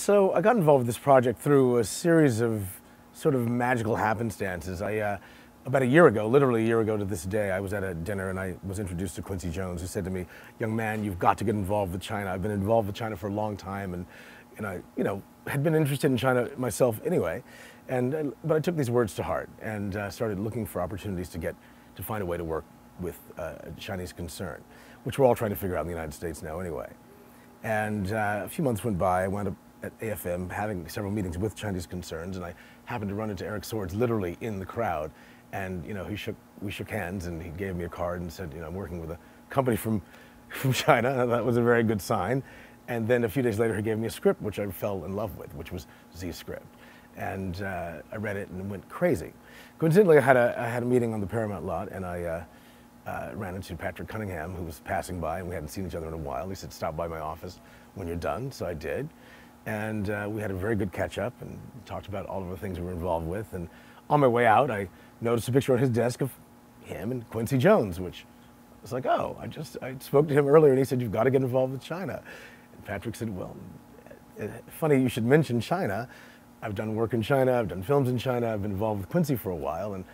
So I got involved with this project through a series of sort of magical happenstances. About a year ago, literally a year ago to this day, I was at a dinner and I was introduced to Quincy Jones, who said to me, "Young man, you've got to get involved with China. I've been involved with China for a long time, and I, had been interested in China myself anyway, but I took these words to heart and started looking for opportunities to find a way to work with a Chinese concern, which we're all trying to figure out in the United States now anyway. And a few months went by. I wound up at AFM having several meetings with Chinese concerns, and I happened to run into Eric Swords literally in the crowd. And we shook hands, and he gave me a card and said, I'm working with a company from China. And that was a very good sign. And then a few days later, he gave me a script, which I fell in love with, which was Z's script. And I read it and went crazy. Coincidentally, I had a meeting on the Paramount lot, and I ran into Patrick Cunningham, who was passing by, and we hadn't seen each other in a while. He said, "Stop by my office when you're done." So I did. And we had a very good catch up and talked about all of the things we were involved with. And on my way out, I noticed a picture on his desk of him and Quincy Jones, which was like, oh, I spoke to him earlier and he said, "You've got to get involved with China." And Patrick said, "Well, funny you should mention China. I've done work in China, I've done films in China, I've been involved with Quincy for a while." And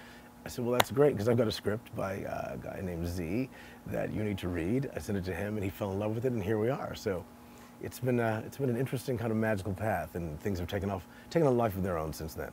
I said, "Well, that's great, because I've got a script by a guy named Z that you need to read." I sent it to him and he fell in love with it, and here we are. So it's been an interesting kind of magical path, and things have taken a life of their own since then.